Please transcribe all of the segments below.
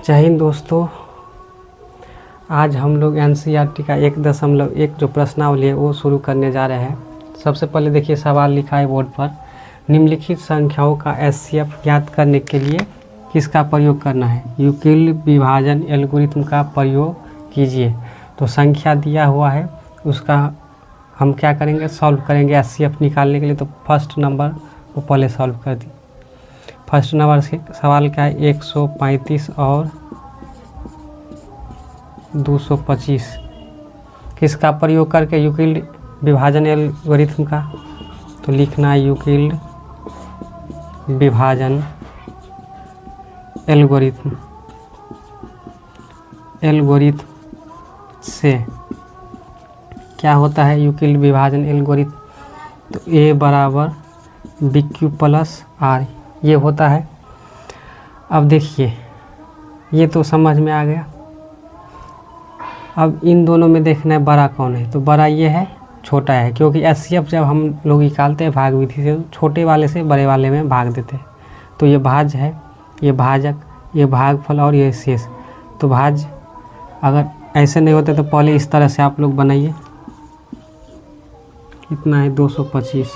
जय हिंद दोस्तों। आज हम लोग एनसीईआरटी का 1.1 जो प्रश्नावली है वो शुरू करने जा रहे हैं। सबसे पहले देखिए सवाल लिखा है बोर्ड पर, निम्नलिखित संख्याओं का एचसीएफ ज्ञात करने के लिए किसका प्रयोग करना है? यूक्लिड विभाजन एल्गोरिथम का प्रयोग कीजिए। तो संख्या दिया हुआ है, उसका हम क्या करेंगे, सॉल्व करेंगे एचसीएफ निकालने के लिए। तो फर्स्ट नंबर को पहले सॉल्व कर दी। फर्स्ट नंबर से सवाल क्या है, 135 और 225 किसका प्रयोग करके? यूक्लिड विभाजन एल्गोरिथम का। तो लिखना है यूक्लिड विभाजन एल्गोरिथम से क्या होता है यूक्लिड विभाजन एल्गोरिथम? तो ए बराबर बी क्यू प्लस आर ये होता है। अब देखिए ये तो समझ में आ गया। अब इन दोनों में देखना है बड़ा कौन है। तो बड़ा ये है, छोटा है, क्योंकि एचसीएफ जब हम लोग निकालते हैं भाग विधि से छोटे वाले से बड़े वाले में भाग देते हैं। तो ये भाज्य है, ये भाजक, ये भागफल और ये शेष। तो भाज्य अगर ऐसे नहीं होते तो पहले इस तरह से आप लोग बनाइए। कितना है 225,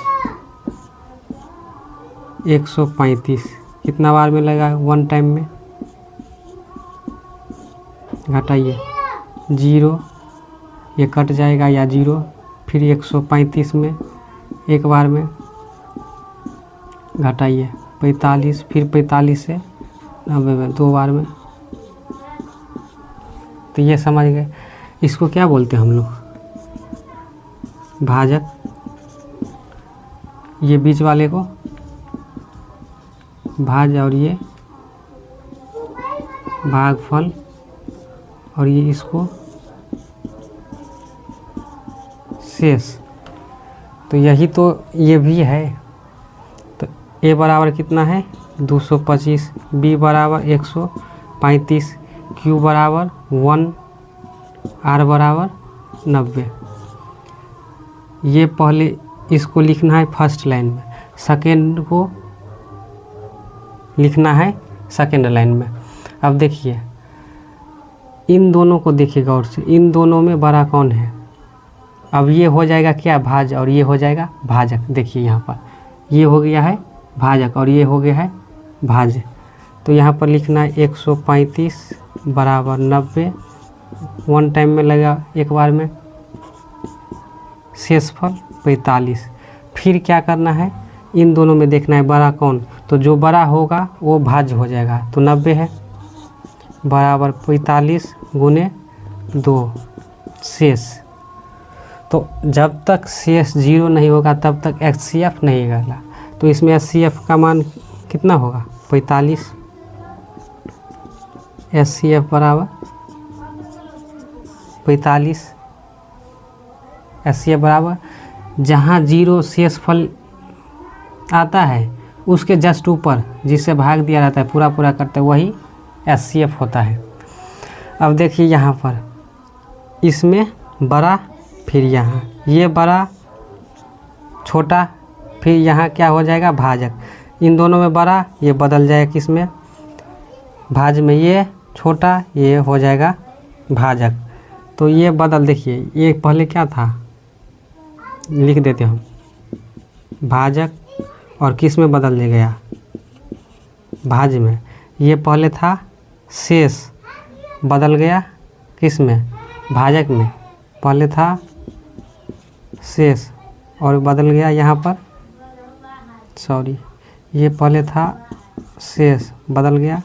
135 कितना बार में लगा? वन टाइम में। घटाइए 0, ये कट जाएगा या 0, फिर 135 में एक बार में घटाइए 45, फिर 45 से 90 में दो बार में। तो ये समझ गए। इसको क्या बोलते हैं हम लोग? भाजक। ये बीच वाले को भाज और ये भागफल और ये इसको शेष। तो यही तो ये भी है। तो ए बराबर कितना है 225, बी बराबर 135, क्यू बराबर 1, आर बराबर 90। ये पहले इसको लिखना है फर्स्ट लाइन में, सेकेंड को लिखना है सेकेंड लाइन में। अब देखिए इन दोनों को देखिए गौर से, इन दोनों में बड़ा कौन है? अब ये हो जाएगा क्या, भाज, और ये हो जाएगा भाजक। देखिए यहाँ पर ये हो गया है भाजक और ये हो गया है भाज्य। तो यहाँ पर लिखना है 135 बराबर 90, वन टाइम में लगा एक बार में, शेषफल 45। फिर क्या करना है, इन दोनों में देखना है बड़ा कौन। तो जो बड़ा होगा वो भाज्य हो जाएगा। तो 90 है बराबर 45 गुने 2 शेष। तो जब तक शेष 0 नहीं होगा तब तक एचसीएफ नहीं निकला। तो इसमें एचसीएफ का मान कितना होगा 45। एचसीएफ बराबर 45। एचसीएफ बराबर जहाँ 0 शेषफल आता है उसके जस्ट ऊपर जिससे भाग दिया जाता है पूरा पूरा करते वही एचसीएफ होता है। अब देखिए यहाँ पर इसमें बड़ा, फिर यहाँ ये बड़ा छोटा, फिर यहाँ क्या हो जाएगा भाजक। इन दोनों में बड़ा, ये बदल जाएगा किस में, भाज में। ये छोटा, ये हो जाएगा भाजक। तो ये बदल, देखिए ये पहले क्या था, लिख देते हम भाजक, और किस में बदल दे गया, भाज में। ये पहले था शेष, बदल गया किस में, भाजक में। पहले था शेष और बदल गया यहाँ पर, सॉरी, ये पहले था शेष, बदल गया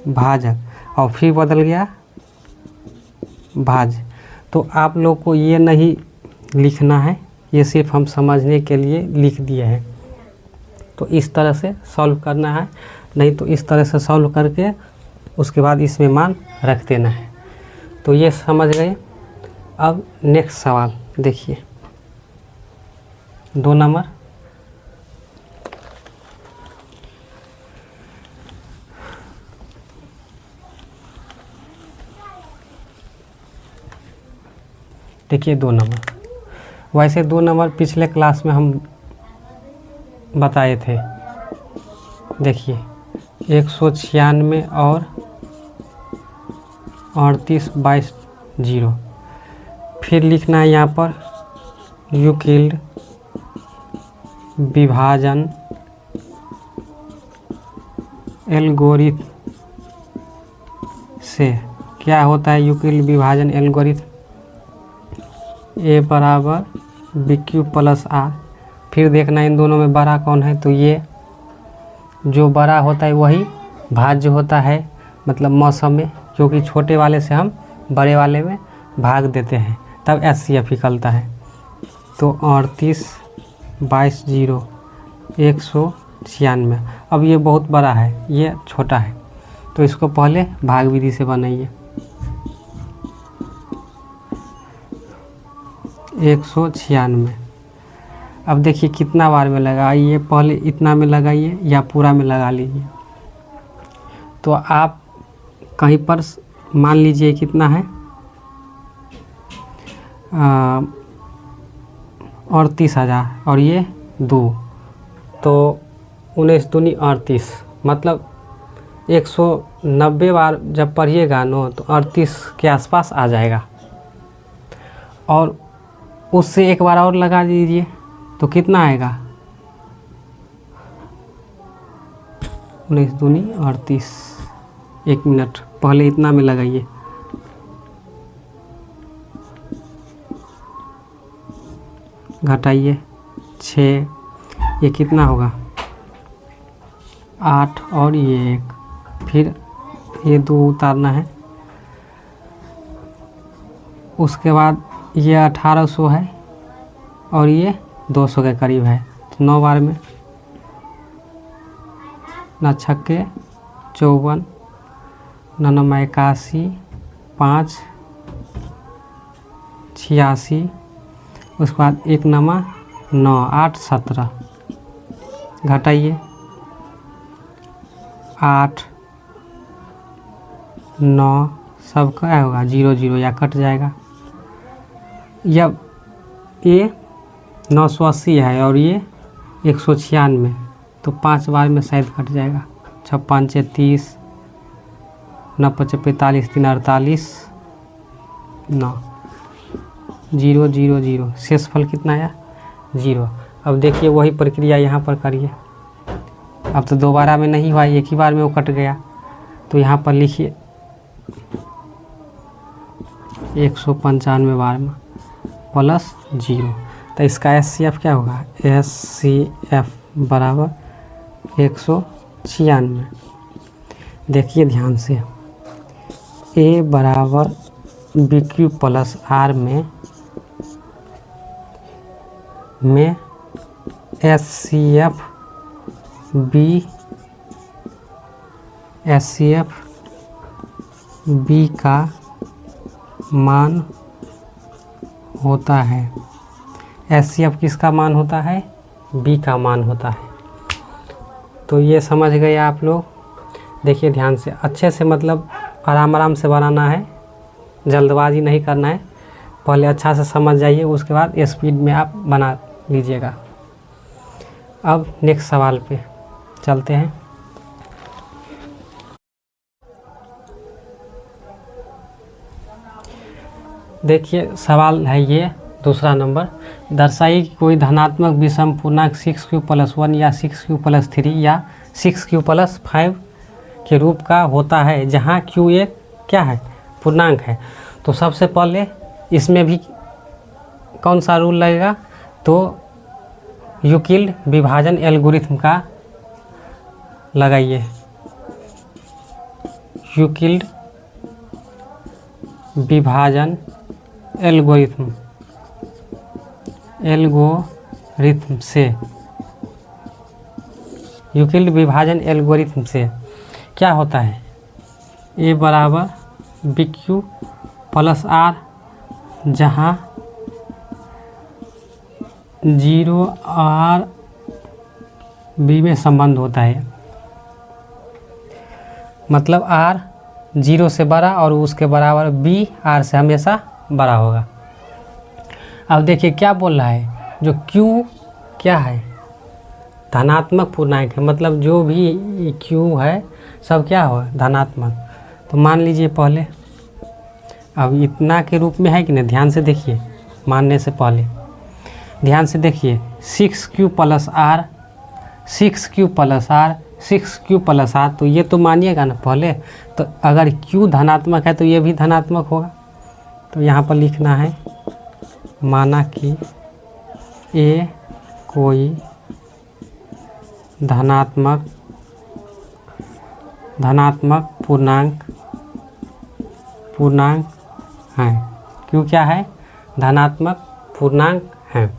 भाजक, और फिर बदल गया भाज। तो आप लोग को ये नहीं लिखना है, ये सिर्फ हम समझने के लिए लिख दिए हैं। तो इस तरह से सॉल्व करना है, नहीं तो इस तरह से सॉल्व करके उसके बाद इसमें मान रख देना है। तो ये समझ गए। अब नेक्स्ट सवाल देखिए, 2 नंबर। देखिए 2 नंबर। वैसे 2 नंबर पिछले क्लास में हम बताए थे। देखिए 196 और 38 22 0। फिर लिखना है यहाँ पर यूक्लिड विभाजन एल्गोरिथम से। क्या होता है यूक्लिड विभाजन एल्गोरिथम? ए बराबर बी क्यू प्लस आर। फिर देखना इन दोनों में बड़ा कौन है, तो ये जो बड़ा होता है वही भाज्य होता है, मतलब मौसम में, क्योंकि छोटे वाले से हम बड़े वाले में भाग देते हैं तब HCF निकलता है। तो 38 22 0 196। अब ये बहुत बड़ा है, ये छोटा है, तो इसको पहले भाग विधि से बनाइए। 196। अब देखिए कितना बार में लगाइए, पहले इतना में लगाइए या पूरा में लगा लीजिए। तो आप कहीं पर मान लीजिए कितना है 38,000 और ये 2, तो 19 दूनी 38, मतलब 190 बार जब पढ़िएगा न तो 38 के आसपास आ जाएगा। और उससे एक बार और लगा दीजिए तो कितना आएगा 19 दूनी 38। 1 मिनट पहले इतना में लगाइए। घटाइए 6, ये कितना होगा 8 और ये 1, फिर ये 2 उतारना है। उसके बाद ये 1800 है और ये 200 के करीब है। 9 बार में 9 छक्के 54, 9 9 81, 5 86, उसके बाद 1 9 9 8 17। घटाइए 8 9, सब क्या होगा 0 0 या कट जाएगा। या ये 980 है और ये 196, तो 5 बार में शायद कट जाएगा। 6 5 30, 9 5 45, 3 48, 9 0 0 0। शेषफल कितना आया 0। अब देखिए वही प्रक्रिया यहाँ पर करिए। अब तो दोबारा में नहीं हुआ, एक ही बार में वो कट गया। तो यहाँ पर लिखिए 195 बार में प्लस 0। तो इसका HCF क्या होगा HCF बराबर 196। देखिए ध्यान से, A बराबर BQ प्लस R में HCF B का मान होता है। HCF किसका मान होता है B का मान होता है। तो ये समझ गए आप लोग। देखिए ध्यान से, अच्छे से, मतलब आराम आराम से बनाना है, जल्दबाजी नहीं करना है। पहले अच्छा से समझ जाइए, उसके बाद स्पीड में आप बना लीजिएगा। अब नेक्स्ट सवाल पे चलते हैं। देखिए सवाल है ये दूसरा नंबर। दर्शाइए कि कोई धनात्मक विषम पूर्णांक 6q+1 या 6q+3 या 6q+5 के रूप का होता है, जहाँ q एक क्या है पूर्णांक है। तो सबसे पहले इसमें भी कौन सा रूल लगेगा, तो यूक्लिड विभाजन एल्गोरिथम का लगाइए। यूक्लिड विभाजन एल्गोरिथम से, यूक्लिड विभाजन एल्गोरिथम से क्या होता है A बराबर BQ प्लस R, जहाँ 0 और B में संबंध होता है। मतलब R 0 से बड़ा और उसके बराबर B R से हमेशा बड़ा होगा। अब देखिए क्या बोल रहा है, जो Q क्या है धनात्मक पूर्णांक है, मतलब जो भी Q है सब क्या हो धनात्मक। तो मान लीजिए पहले अब इतना के रूप में है कि नहीं, ध्यान से देखिए, मानने से पहले ध्यान से देखिए। 6q plus R, 6q plus R, 6q plus R, तो ये तो मानिएगा ना पहले। तो अगर q धनात्मक है तो ये भी धनात्मक होगा। तो यहाँ पर लिखना है, माना कि a कोई धनात्मक पूर्णांक है। q क्या है? धनात्मक पूर्णांक है।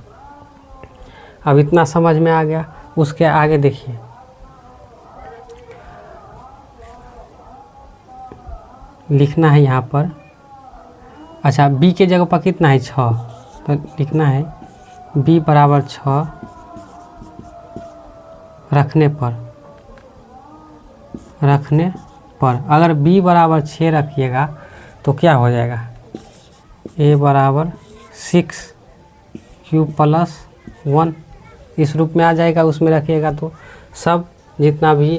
अब इतना समझ में आ गया। उसके आगे देखिए, लिखना है यहाँ पर, अच्छा b के जगह पर कितना है? 6, तो लिखना है b बराबर 6 रखने पर अगर b बराबर 6 रखिएगा तो क्या हो जाएगा? a बराबर 6q प्लस 1 इस रूप में आ जाएगा। उसमें रखिएगा तो सब जितना भी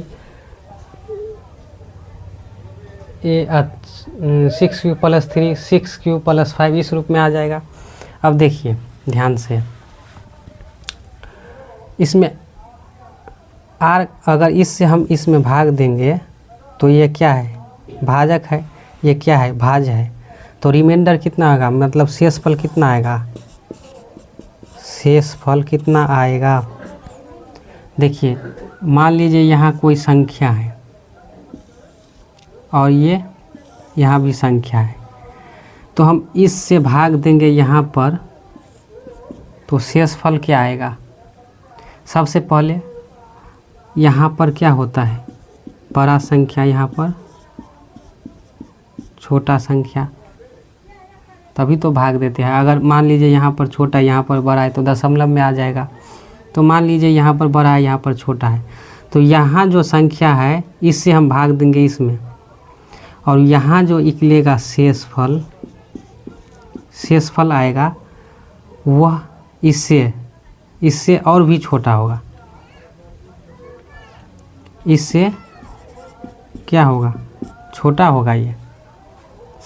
6q प्लस 3, 6q प्लस 5 इस रूप में आ जाएगा। अब देखिए ध्यान से, इसमें r अगर इससे हम इसमें भाग देंगे तो ये क्या है? भाजक है। ये क्या है? भाज्य है। तो रिमाइंडर कितना आएगा? मतलब शेषफल कितना आएगा? शेषफल कितना आएगा? देखिए, मान लीजिए यहाँ कोई संख्या है और ये यहाँ भी संख्या है, तो हम इससे भाग देंगे यहाँ पर, तो शेषफल क्या आएगा? सबसे पहले यहाँ पर क्या होता है? बड़ा संख्या यहाँ पर छोटा संख्या, तभी तो भाग देते हैं। अगर मान लीजिए यहाँ पर छोटा यहाँ पर बड़ा है तो दशमलव में आ जाएगा। तो मान लीजिए यहाँ पर बड़ा है यहाँ पर छोटा है, तो यहाँ जो संख्या है इससे हम भाग देंगे इसमें, और यहाँ जो निकलेगा शेषफल आएगा वह इससे और भी छोटा होगा। इससे क्या होगा? छोटा होगा। ये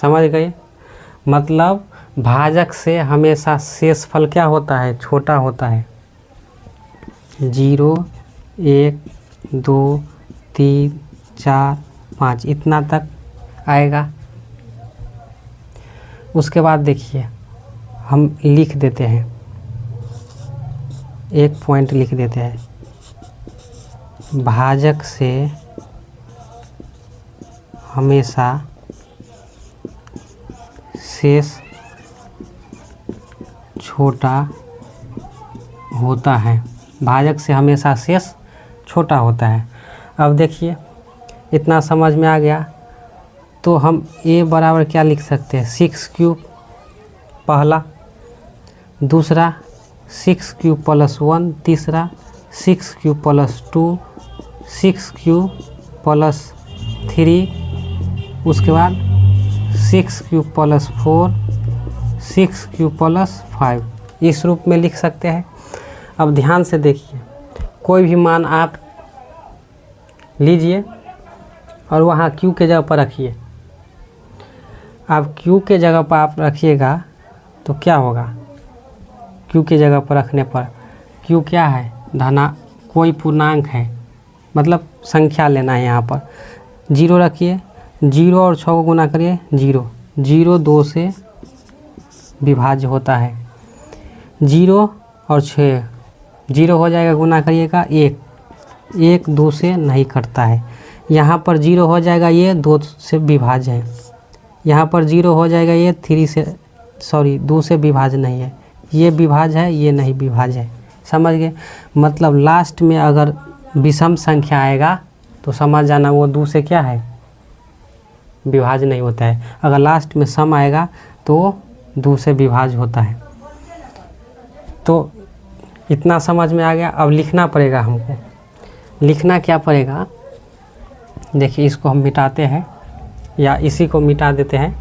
समझ गए? मतलब भाजक से हमेशा शेषफल क्या होता है? छोटा होता है। 0, 1, 2, 3, 4, 5 इतना तक आएगा। उसके बाद देखिए, हम लिख देते हैं, एक पॉइंट लिख देते हैं, भाजक से हमेशा शेष छोटा होता है। भाजक से हमेशा शेष छोटा होता है। अब देखिए, इतना समझ में आ गया। तो हम a बराबर क्या लिख सकते हैं? 6q पहला, दूसरा 6q प्लस 1, तीसरा 6q प्लस 2, 6q प्लस 3, उसके बाद 6q प्लस 4, 6q प्लस 5 इस रूप में लिख सकते हैं। अब ध्यान से देखिए, कोई भी मान आप लीजिए और वहाँ q के जगह पर रखिए। अब q के जगह पर आप रखिएगा तो क्या होगा? q के जगह पर रखने पर q क्या है? कोई पूर्णांक है, मतलब संख्या लेना है। यहाँ पर 0 रखिए, 0 और 6 को गुना करिए, 0, 0 2 से विभाज्य होता है। 0 और 6 0 हो जाएगा, गुना करिएगा 1, 1 2 से नहीं कटता है। यहाँ पर 0 हो जाएगा, ये 2 से विभाज्य है। यहाँ पर 0 हो जाएगा, ये 2 से विभाज्य नहीं है। ये विभाज्य है, ये नहीं विभाज्य है। समझ गए? मतलब लास्ट में अगर विषम संख्या आएगा तो समझ जाना वो 2 से क्या है? विभाज्य नहीं होता है। अगर लास्ट में सम आएगा तो 2 से विभाज्य होता है। तो इतना समझ में आ गया। अब लिखना पड़ेगा हमको। लिखना क्या पड़ेगा? देखिए, इसको हम मिटाते हैं या इसी को मिटा देते हैं।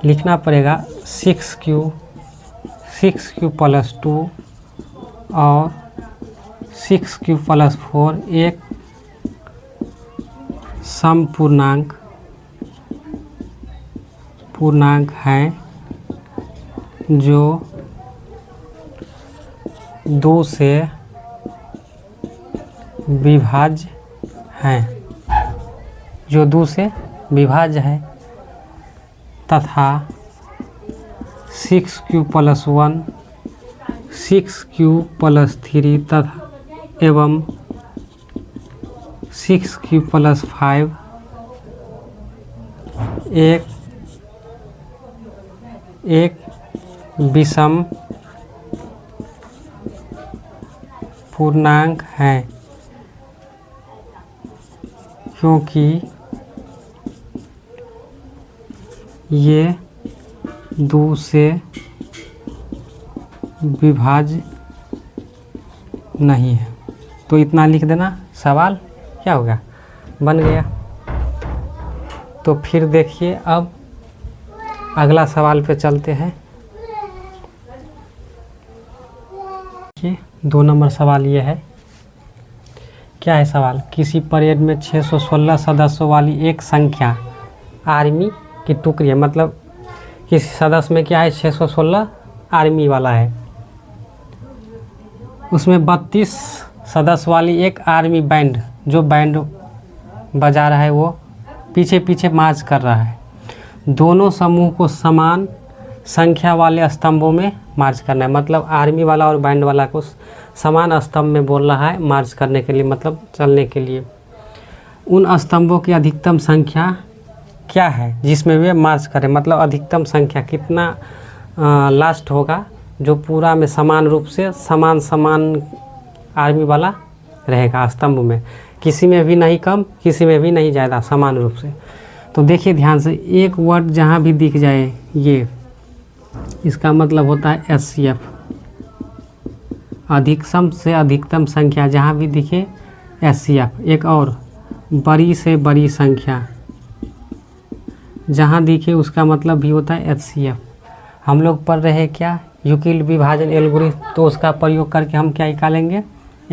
लिखना पड़ेगा 6q प्लस 2 और 6 + 4 एक समपूर्णांक है जो 2 से विभाज्य है, तथा 6q + 1 6q + 3 तथा एवं 6q + 5 एक विषम पूर्णांक है, क्योंकि ये 2 से विभाज्य नहीं है। तो इतना लिख देना, सवाल क्या होगा, बन गया। तो फिर देखिए अब अगला सवाल पे चलते हैं। 2 नंबर सवाल ये है, क्या है सवाल, किसी परेड में 616 सदस्यों वाली एक संख्या आर्मी की टुकड़ी है, मतलब किसी सदस्य में क्या है 616 आर्मी वाला है, उसमें 32 सदस्य वाली एक आर्मी बैंड, जो बैंड बजा रहा है वो पीछे पीछे मार्च कर रहा है। दोनों समूह को समान संख्या वाले स्तंभों में मार्च करना है, मतलब आर्मी वाला और बैंड वाला को समान स्तंभ में बोल रहा है मार्च करने के लिए, मतलब चलने के लिए। उन स्तंभों की अधिकतम संख्या क्या है जिसमें वे मार्च करें, मतलब अधिकतम संख्या कितना लास्ट होगा जो पूरा में समान रूप से समान आर्मी वाला रहेगा स्तंभ में, किसी में भी नहीं कम किसी में भी नहीं ज़्यादा, समान रूप से। तो देखिए ध्यान से, एक वर्ड जहाँ भी दिख जाए ये, इसका मतलब होता है SCF, अधिकतम से अधिकतम संख्या जहाँ भी दिखे SCF। एक और बड़ी से बड़ी संख्या जहाँ दिखे उसका मतलब भी होता है HCF। हम लोग पढ़ रहे हैं क्या, यूक्लिड विभाजन एल्गोरिथम, तो उसका प्रयोग करके हम क्या निकालेंगे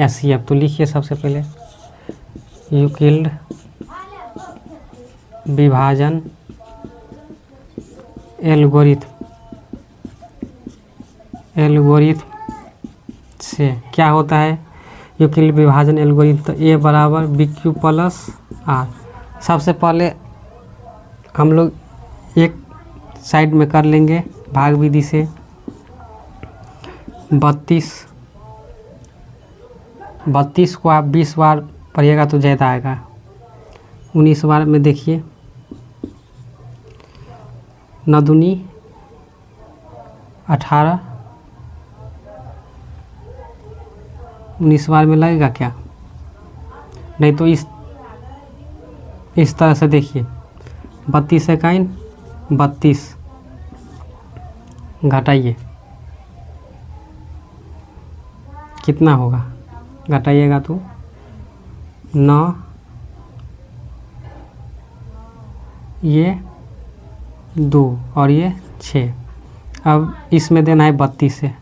SCF। तो लिखिए सबसे पहले यूक्लिड विभाजन एल्गोरिथम से क्या होता है, यूक्लिड विभाजन एल्गोरिथम, तो A = BQ + R। सबसे पहले हम लोग एक साइड में कर लेंगे भाग विधि से। 32 को आप 20 बार पढ़िएगा तो ज़्यादा आएगा। 19 बार में देखिए, 9 दूनी 18, 19 बार में लगेगा क्या, नहीं तो इस तरह से देखिए, 32 इकाइन 32 घटाइए कितना होगा, घटाइएगा तो 9, ये 2 और ये 6। अब इसमें देना है 32 से,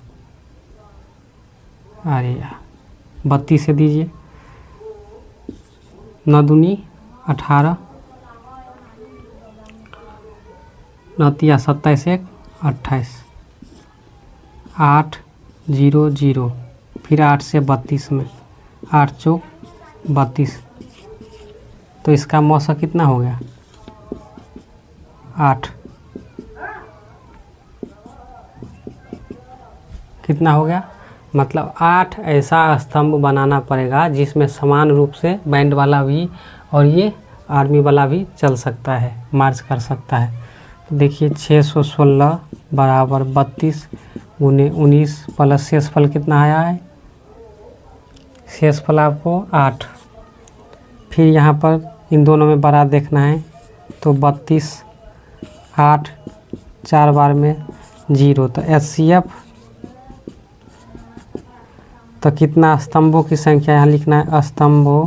अरे यार 32 से दीजिए, 9 दूनी 18, 9 तिया 27, 1 28, 8 0 0, फिर 8 से 32 में, 8 चौक 32, तो इसका मौसा कितना हो गया 8, कितना हो गया, मतलब 8 ऐसा स्तंभ बनाना पड़ेगा जिसमें समान रूप से बैंड वाला भी और ये आर्मी वाला भी चल सकता है, मार्च कर सकता है। तो देखिए 616 = 32 × 19 प्लस शेषफल कितना आया है, शेषफल आपको 8। फिर यहाँ पर इन दोनों में बड़ा देखना है, तो 32 8 4 बार में 0, तो HCF, तो कितना स्तंभों की संख्या यहाँ लिखना है, स्तंभों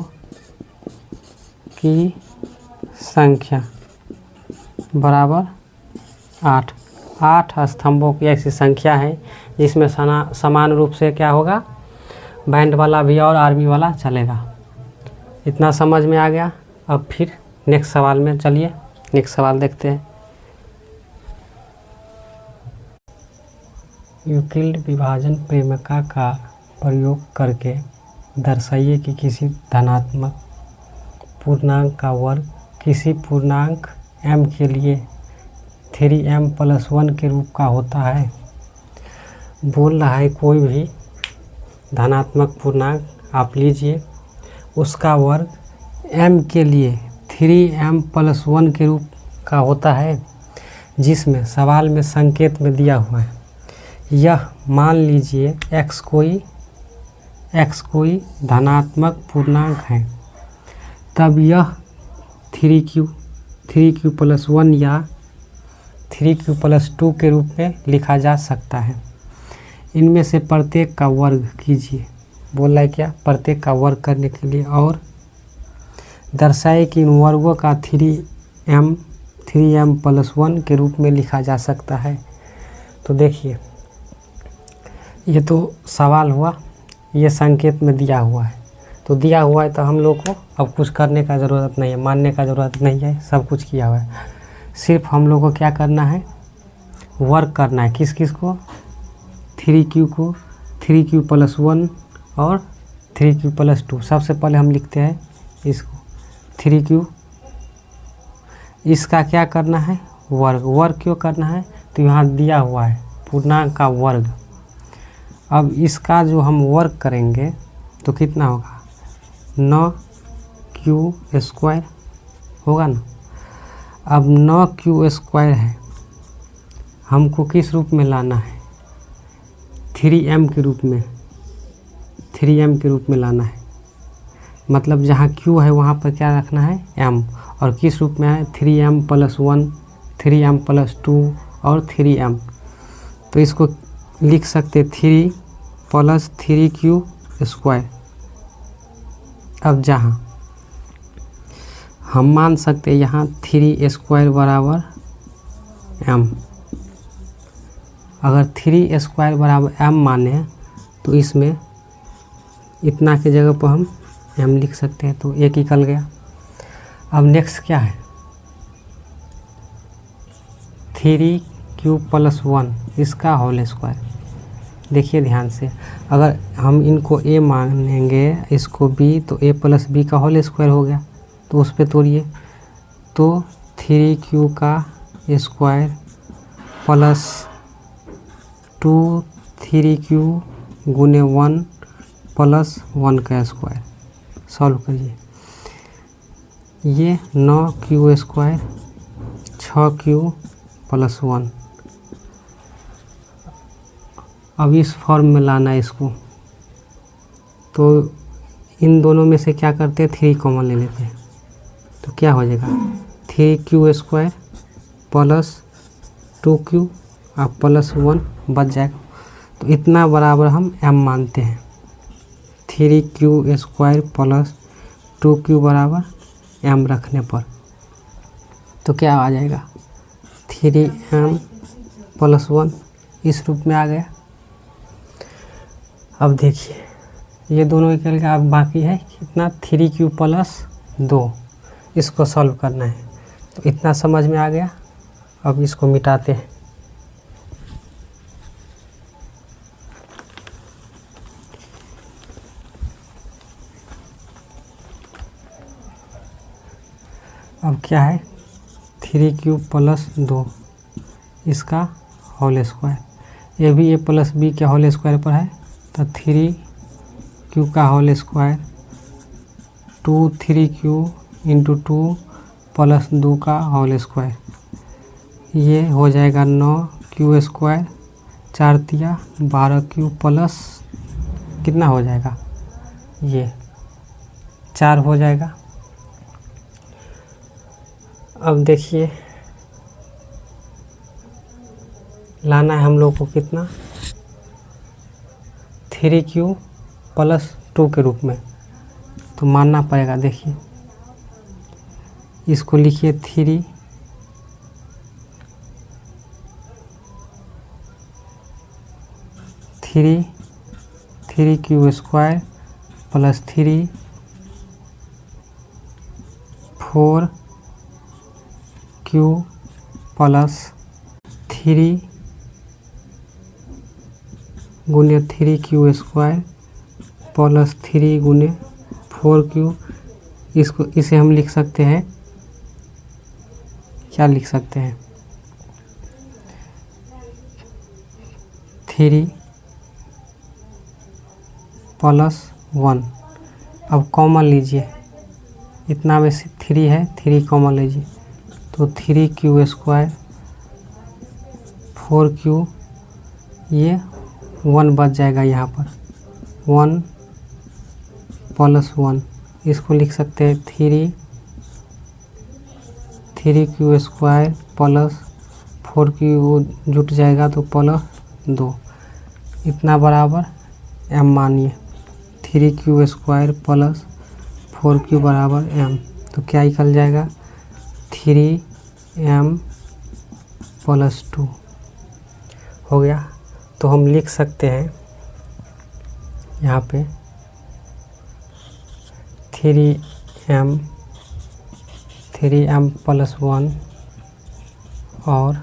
की संख्या बराबर 8। 8 स्तंभों की ऐसी संख्या है जिसमें समान रूप से क्या होगा, बैंड वाला भी और आर्मी वाला चलेगा। इतना समझ में आ गया। अब फिर नेक्स्ट सवाल में चलिए, नेक्स्ट सवाल देखते हैं। यूक्लिड विभाजन प्रेमिका का प्रयोग करके दर्शाइए कि किसी धनात्मक पूर्णांक का वर्ग किसी पूर्णांक m के लिए 3m+1 के रूप का होता है। बोल रहा है कोई भी धनात्मक पूर्णांक आप लीजिए, उसका वर्ग m के लिए 3m+1 के रूप का होता है, जिसमें सवाल में संकेत में दिया हुआ है। यह मान लीजिए x कोई धनात्मक पूर्णांक है, तब यह 3q+1 या 3q+2 के रूप में लिखा जा सकता है। इनमें से प्रत्येक का वर्ग कीजिए। बोल रहा है क्या? प्रत्येक का वर्ग करने के लिए, और दर्शाए कि इन वर्गों का 3m+1 के रूप में लिखा जा सकता है। तो देखिए, ये तो सवाल हुआ, ये संकेत में दिया हुआ है। तो दिया हुआ है तो हम लोग को अब कुछ करने का ज़रूरत नहीं है, मानने का ज़रूरत नहीं है, सब कुछ किया हुआ है। सिर्फ हम लोग को क्या करना है? वर्क करना है। किस किस को? 3q को, 3q+1 और 3q+2। सबसे पहले हम लिखते हैं इसको 3q। इसका क्या करना है? वर्ग। वर्ग क्यों करना है? तो यहाँ दिया हुआ है पूर्णांक का वर्ग। अब इसका जो हम वर्ग करेंगे तो कितना होगा? 9q² होगा ना। अब 9q² है, हमको किस रूप में लाना है? 3m के रूप में, 3m के रूप में लाना है। मतलब जहाँ q है वहाँ पर क्या रखना है? m। और किस रूप में है? 3m+1, 3m+2 और 3m। तो इसको लिख सकते 3 + 3q²। अब जहाँ हम मान सकते हैं यहाँ 3² बराबर m। अगर 3² बराबर m माने तो इसमें इतना की जगह पर हम m लिख सकते हैं। तो एक निकल गया। अब नेक्स्ट क्या है? 3q+1, इसका होल स्क्वायर। देखिए ध्यान से, अगर हम इनको a मानेंगे, इसको b, तो a + b का होल स्क्वायर हो गया। तो उस पे तोड़िए, तो 3q का स्क्वायर प्लस 2 3q गुने 1 + 1 का स्क्वायर। सॉल्व करिए। ये 9q² 6q+1। अब इस फॉर्म में लाना है इसको। तो इन दोनों में से क्या करते हैं? 3 कॉमन ले लेते हैं। तो क्या हो जाएगा? 3q² प्लस 2q और प्लस 1 बच जाएगा। तो इतना बराबर हम m मानते हैं। 3q² प्लस 2q बराबर m रखने पर तो क्या आ जाएगा? 3m+1 इस रूप में आ गया। अब देखिए, ये दोनों निकल गया। अब बाकी है कितना? 3q+2। इसको सॉल्व करना है। तो इतना समझ में आ गया। अब इसको मिटाते हैं। अब क्या है? 3q+2 इसका होल स्क्वायर। ये भी a + b के होल स्क्वायर पर है। तो 3q का होल स्क्वायर 2 3q × 2 + 2 का होल स्क्वायर। ये हो जाएगा 9q²। 4 तिया 12q प्लस कितना हो जाएगा? ये 4 हो जाएगा। अब देखिए, लाना है हम लोग को कितना? 3q+2 के रूप में। तो मानना पड़ेगा। देखिए, इसको लिखिए 3 3 3q² प्लस 3 4q प्लस 3 गुने 3q² प्लस 3 गुने 4q। इसे हम लिख सकते हैं, क्या लिख सकते हैं, 3 प्लस 1। अब कॉमन लीजिए, इतना में से 3 है, 3 कॉमन लीजिए तो 3q² 4q, ये 1 बच जाएगा यहाँ पर, 1 प्लस 1। इसको लिख सकते हैं 3q² प्लस 4q जुट जाएगा तो प्लस 2, इतना बराबर m मानिए। 3q² प्लस 4q बराबर m, तो क्या निकल जाएगा 3m प्लस 2 हो गया। तो हम लिख सकते हैं यहाँ पे 3m प्लस 1 और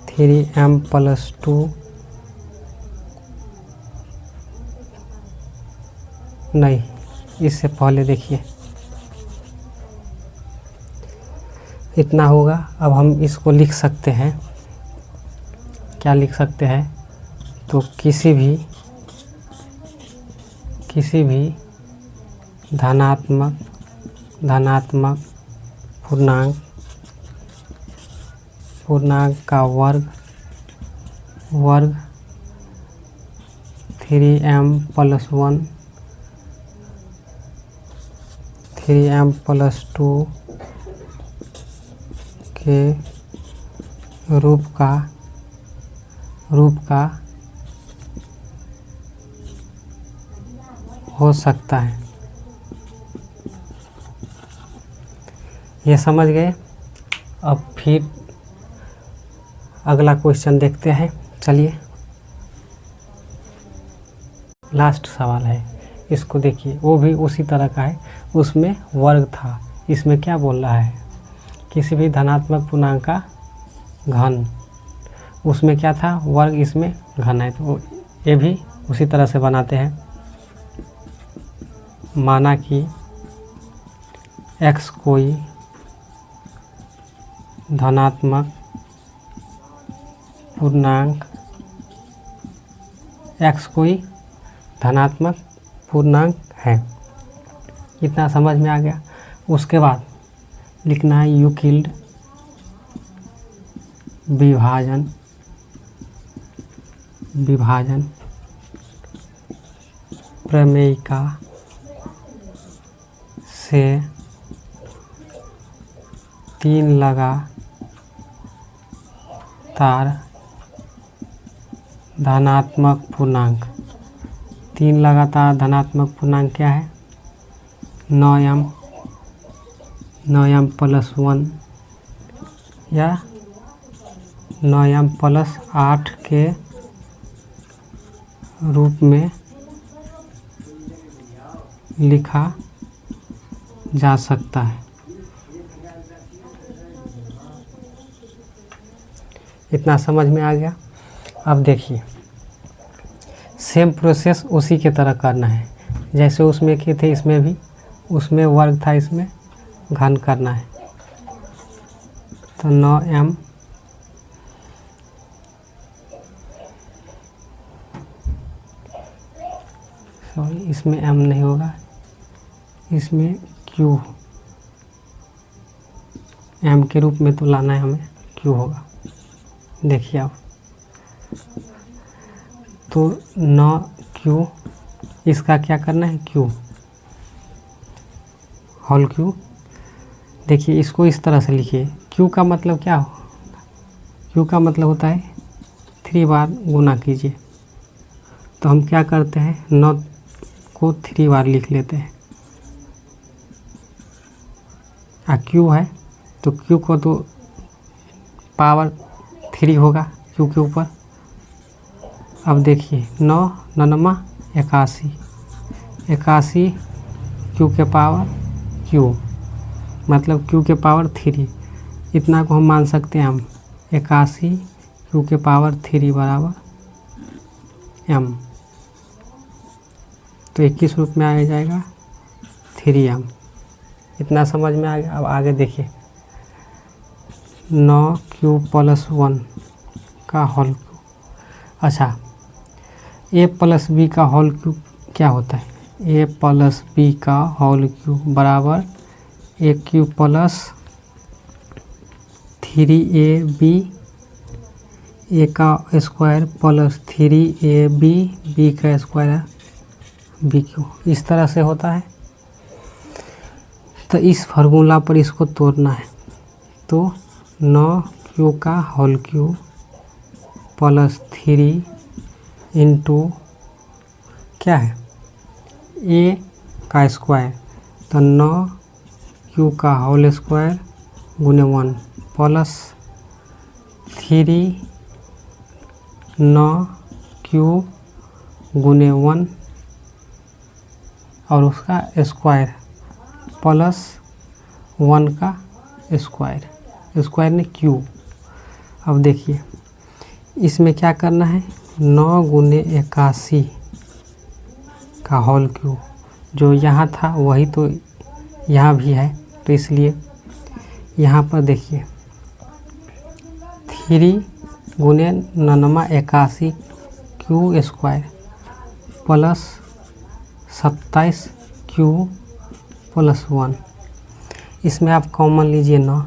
3m प्लस 2 नहीं, इससे पहले देखिए इतना होगा। अब हम इसको लिख सकते हैं, क्या लिख सकते हैं, तो किसी भी धनात्मक पूर्णांक का वर्ग 3m प्लस 1 3m प्लस 2 के रूप का हो सकता है। ये समझ गए। अब फिर अगला क्वेश्चन देखते हैं। चलिए, लास्ट सवाल है, इसको देखिए, वो भी उसी तरह का है, उसमें वर्ग था, इसमें क्या बोल रहा है, किसी भी धनात्मक पूर्णांक का घन, उसमें क्या था वर्ग, इसमें घन है। तो ये भी उसी तरह से बनाते हैं। माना कि x कोई धनात्मक पूर्णांक, x कोई धनात्मक पूर्णांक है, इतना समझ में आ गया। उसके बाद लिखना है यूक्लिड विभाजन प्रमेयिका से 3 लगातार धनात्मक पूर्णांक, 3 लगातार धनात्मक पूर्णांक क्या है, 9m प्लस 1 या 9m प्लस 8 के रूप में लिखा जा सकता है। इतना समझ में आ गया। अब देखिए, सेम प्रोसेस उसी के तरह करना है, जैसे उसमें किए थे, इसमें भी, उसमें वर्ग था, इसमें घन करना है। तो 9m सॉरी, इसमें m नहीं होगा, इसमें q, m के रूप में तो लाना है हमें, q होगा। देखिए आप, तो 9q, इसका क्या करना है, q होल q। देखिए इसको इस तरह से लिखिए, q का मतलब क्या हो, q का मतलब होता है 3 बार गुना कीजिए। तो हम क्या करते हैं, 9 को 3 बार लिख लेते हैं, q है तो q को तो पावर 3 होगा क्यू के ऊपर। अब देखिए 9 9 81, 81 क्यू के पावर क्यू, मतलब क्यू के पावर 3। इतना को हम मान सकते हैं हम 81 क्यू के पावर 3 बराबर m। तो 21 रूप में आ जाएगा 3m। इतना समझ में आ गया। अब आगे देखिए 9q + 1 का होल क्यूब। अच्छा, a + b का होल क्यूब क्या होता है? a + b का होल क्यूब बराबर aq + 3ab a का स्क्वायर + 3ab b का स्क्वायर bq। इस तरह से होता है। तो इस फार्मूला पर इसको तोड़ना है। तो 9q का होल क्यूब + 3 इंटू क्या है a का स्क्वायर, तो 9q का होल स्क्वायर गुने 1 प्लस 3 9q गुने 1 और उसका स्क्वायर प्लस 1 का स्क्वायर, स्क्वायर ने q। अब देखिए इसमें क्या करना है, 9 गुने 81 का होल क्यूब, जो यहाँ था वही तो यहाँ भी है, तो इसलिए यहाँ पर देखिए 3 गुने 9 81 क्यू स्क्वायर प्लस 27 क्यू + 1। इसमें आप कॉमन लीजिए 9,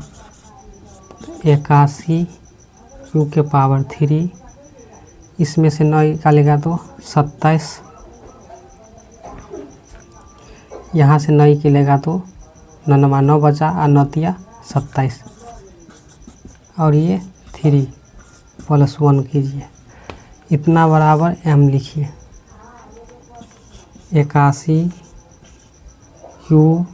81 क्यू के पावर 3, इसमें से 9 निकालेगा तो 27, यहाँ से 9 निकलेगा तो 9 9 बचा और 9 तिया 27, और ये 3 + 1 कीजिए, इतना बराबर m लिखिए। 81 क्यू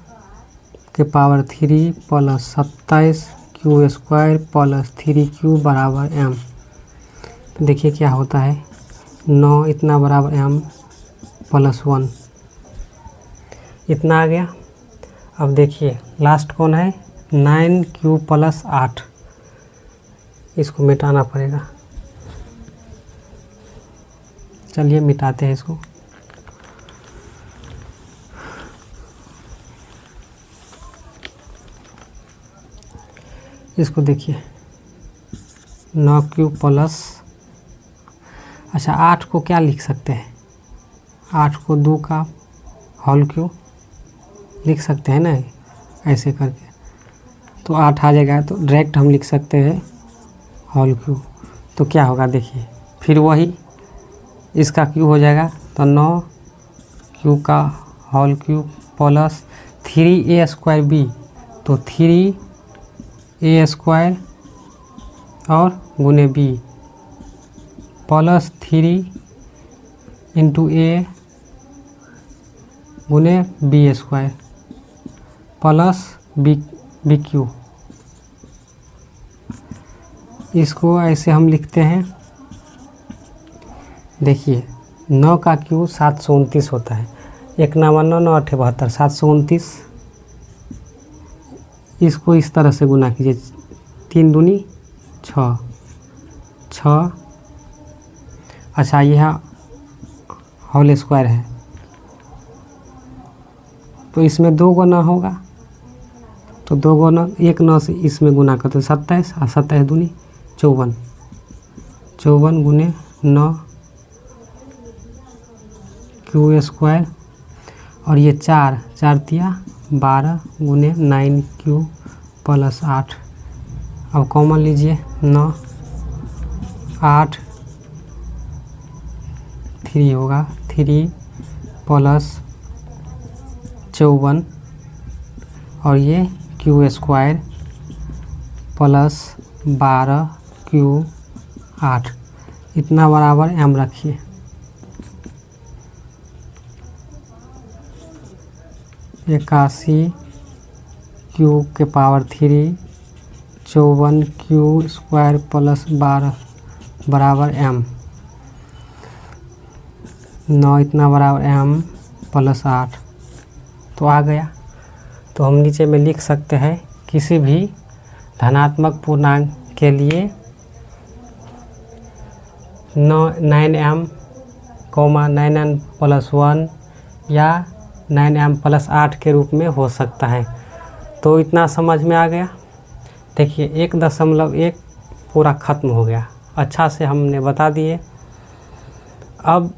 के पावर 3 + 27 क्यू स्क्वायर + 3q बराबर m। तो देखिए क्या होता है, 9 इतना बराबर m + 1, इतना आ गया। अब देखिए लास्ट कौन है, 9q + 8, इसको मिटाना पड़ेगा। चलिए मिटाते हैं इसको। इसको देखिए 9q प्लस, अच्छा 8 को क्या लिख सकते हैं, 8 को 2 का होल क्यूब लिख सकते हैं ना, ऐसे करके तो 8 आ जाएगा। तो डायरेक्ट हम लिख सकते हैं होल क्यूब। तो क्या होगा देखिए, फिर वही इसका क्यूब हो जाएगा, तो 9q का whole cube plus 3a² b, तो 3a² और गुने b प्लस 3 इंटू a गुने b² प्लस bq। इसको ऐसे हम लिखते हैं, देखिए 9 का क्यूब 729 होता है, 1 9 9 9 8 72, 729। इसको इस तरह से गुना कीजिए, 3 दूनी 6 6। अच्छा यह होल स्क्वायर है, तो इसमें 2 गुना होगा, तो 2 गुना 1 9 से इसमें गुना करते 27, और 27 दूनी 54, 54 गुने 9 क्यू स्क्वायर, और ये 4 4 तिया 12 गुने 9q + 8। अब कॉमन लीजिए 9 8 3 होगा, 3 + 54 और ये q स्क्वायर प्लस 12q 8, इतना बराबर m रखिए। q के पावर 3 54Q² प्लस 12 बराबर m। 9 इतना बराबर m प्लस 8 तो आ गया। तो हम नीचे में लिख सकते हैं किसी भी धनात्मक पूर्णांक के लिए 9m, 9n प्लस 1 या 9m प्लस 8 के रूप में हो सकता है। तो इतना समझ में आ गया। देखिए 1.1 पूरा ख़त्म हो गया, अच्छा से हमने बता दिए। अब